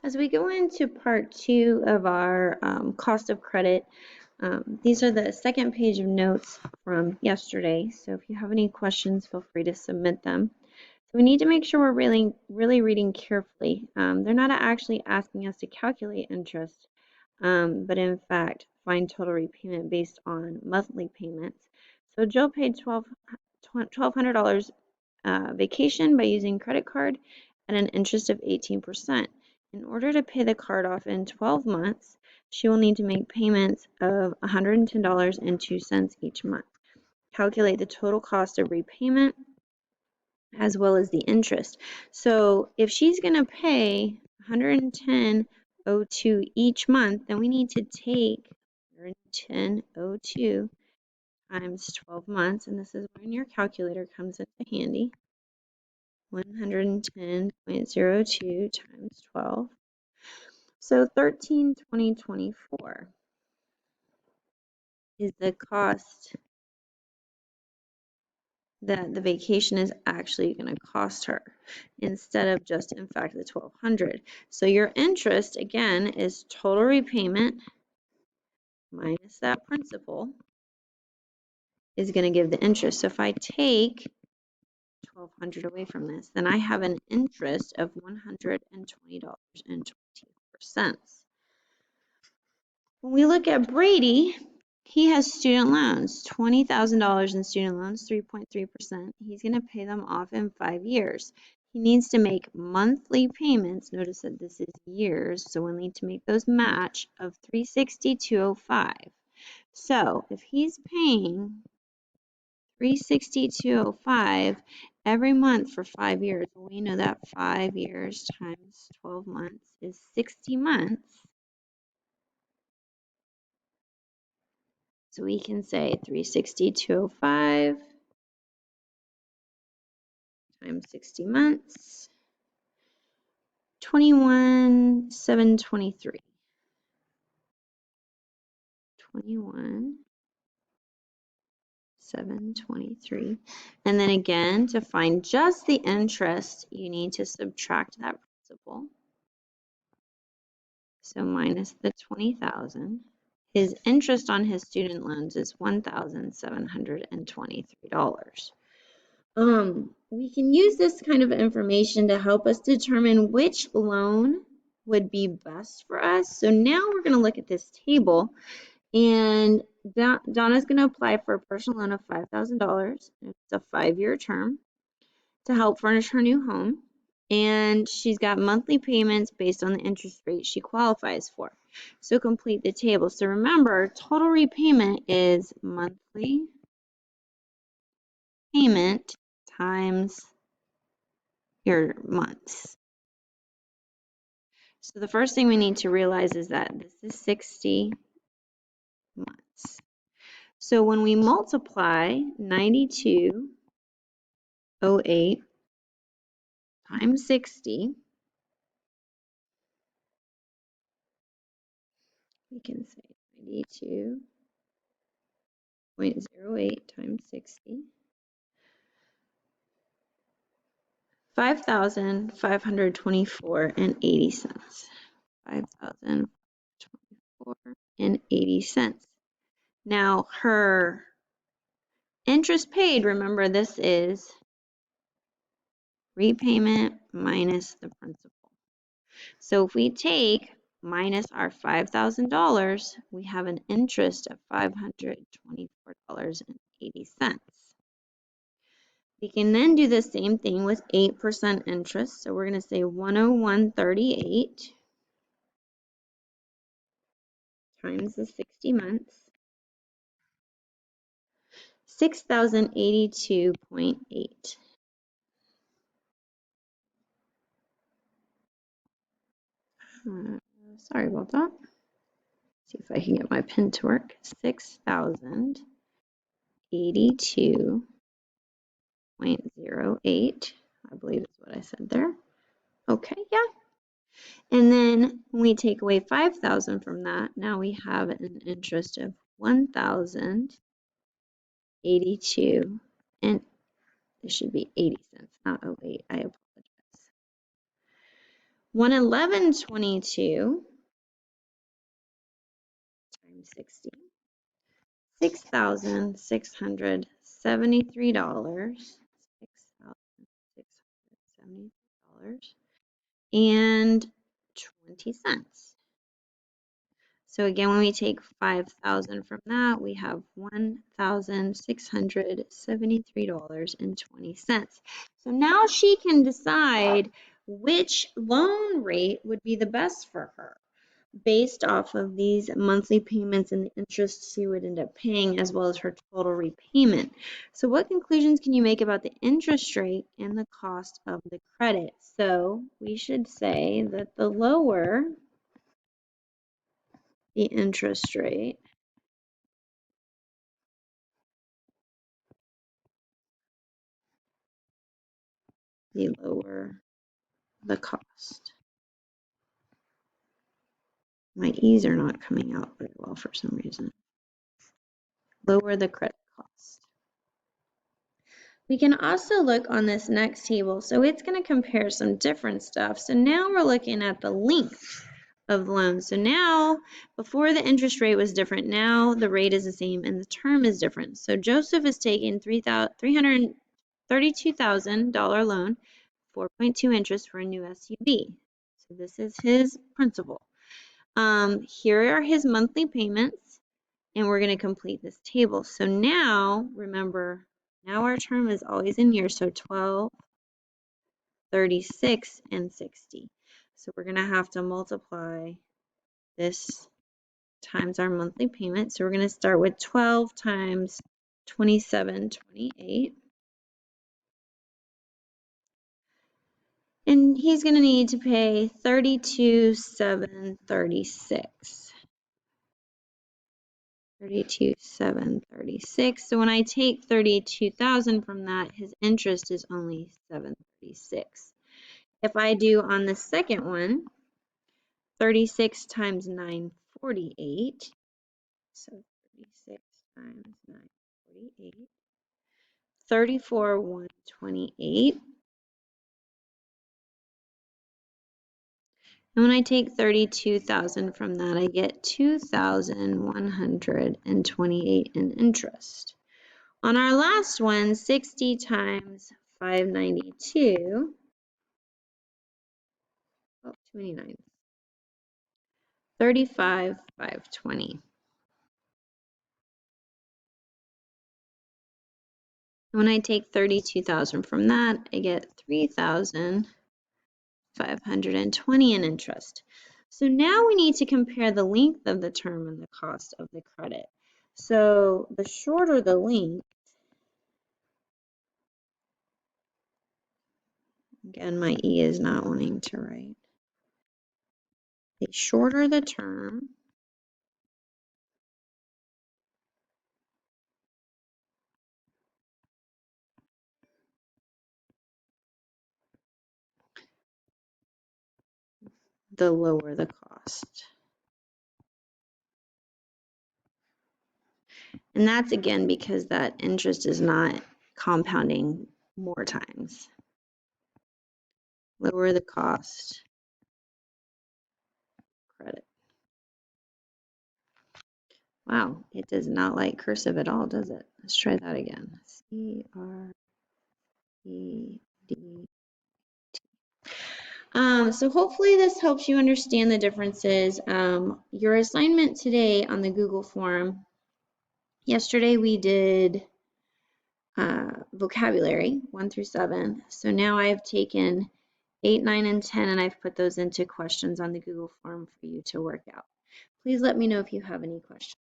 As we go into part 2 of our cost of credit, these are the second page of notes from yesterday. So if you have any questions, feel free to submit them. So we need to make sure we're really reading carefully. They're not actually asking us to calculate interest, but in fact, find total repayment based on monthly payments. So Jill paid $1,200 vacation by using credit card at an interest of 18%. In order to pay the card off in 12 months, she will need to make payments of $110.02 each month. Calculate the total cost of repayment as well as the interest. So if she's going to pay $110.02 each month, then we need to take $110.02 times 12 months, and this is when your calculator comes into handy. 110.02 times 12. So 1320.24 is the cost that the vacation is actually going to cost her instead of just, in fact, the 1,200. So your interest, again, is total repayment minus that principal is going to give the interest. So if I take 1,200 away from this, then I have an interest of $120.24. When we look at Brady, he has student loans, $20,000 in student loans, 3.3%. He's going to pay them off in 5 years. He needs to make monthly payments. Notice that this is years, so we'll need to make those match of $362.05. So if he's paying $362.05 every month for 5 years, we know that 5 years times 12 months is 60 months. So we can say 362.05 times 60 months, 21,723. 21,723. And then again, to find just the interest, you need to subtract that principal. So minus the 20,000. His interest on his student loans is $1,723. We can use this kind of information to help us determine which loan would be best for us. So now we're going to look at this table, and Donna's going to apply for a personal loan of $5,000. It's a 5-year term to help furnish her new home, and she's got monthly payments based on the interest rate she qualifies for. So complete the table. So remember, total repayment is monthly payment times your months. So the first thing we need to realize is that this is 60 months. So when we multiply 92.08 times 60, we can say 92.08 times 60. 5,524.80 cents. 5,524.80 cents. Now her interest paid, remember this is repayment minus the principal. So if we take minus our $5,000, we have an interest of $524.80. We can then do the same thing with 8% interest. So we're going to say 101.38 times the 60 months, 6,082.8. Sorry about that. See if I can get my pen to work. 6,082.08, I believe is what I said there. Okay, yeah. And then when we take away 5,000 from that, now we have an interest of 1,082, and it should be 80 cents, not 08. I apologize. $111.22 times 60. $6,673. $6,673.20. So again, when we take 5,000 from that, we have $1,673.20. So now she can decide which loan rate would be the best for her based off of these monthly payments and the interest she would end up paying, as well as her total repayment. So what conclusions can you make about the interest rate and the cost of the credit? So we should say that the lower the interest rate, the lower the cost. My E's are not coming out very well for some reason. Lower the credit cost. We can also look on this next table. So it's going to compare some different stuff. So now we're looking at the length of loans. So now, before the interest rate was different, now the rate is the same and the term is different. So Joseph is taking $332,000 loan, 4.2 interest for a new SUV. So this is his principal. Here are his monthly payments, and we're going to complete this table. So now, remember, now our term is always in years, so 12, 36, and 60. So we're going to have to multiply this times our monthly payment. So we're going to start with 12 times 27.28. And he's going to need to pay $32,736. $32,736. So when I take 32,000 from that, his interest is only $736. If I do on the second one, 36 times 948. So 36 times 948. 34,128. And when I take 32,000 from that, I get 2,128 in interest. On our last one, 60 times 592, oh, too many nines, 35,520. When I take 32,000 from that, I get 3,520 in interest. So now we need to compare the length of the term and the cost of the credit. So the shorter the length, again, my E is not wanting to write. The shorter the term, the lower the cost. And that's again because that interest is not compounding more times. Lower the cost, credit. Wow, it does not like cursive at all, does it? Let's try that again. C-R-E-D-T. So hopefully this helps you understand the differences. Your assignment today on the Google form, yesterday we did vocabulary 1 through 7. So now I've taken 8, 9, and 10, and I've put those into questions on the Google form for you to work out. Please let me know if you have any questions.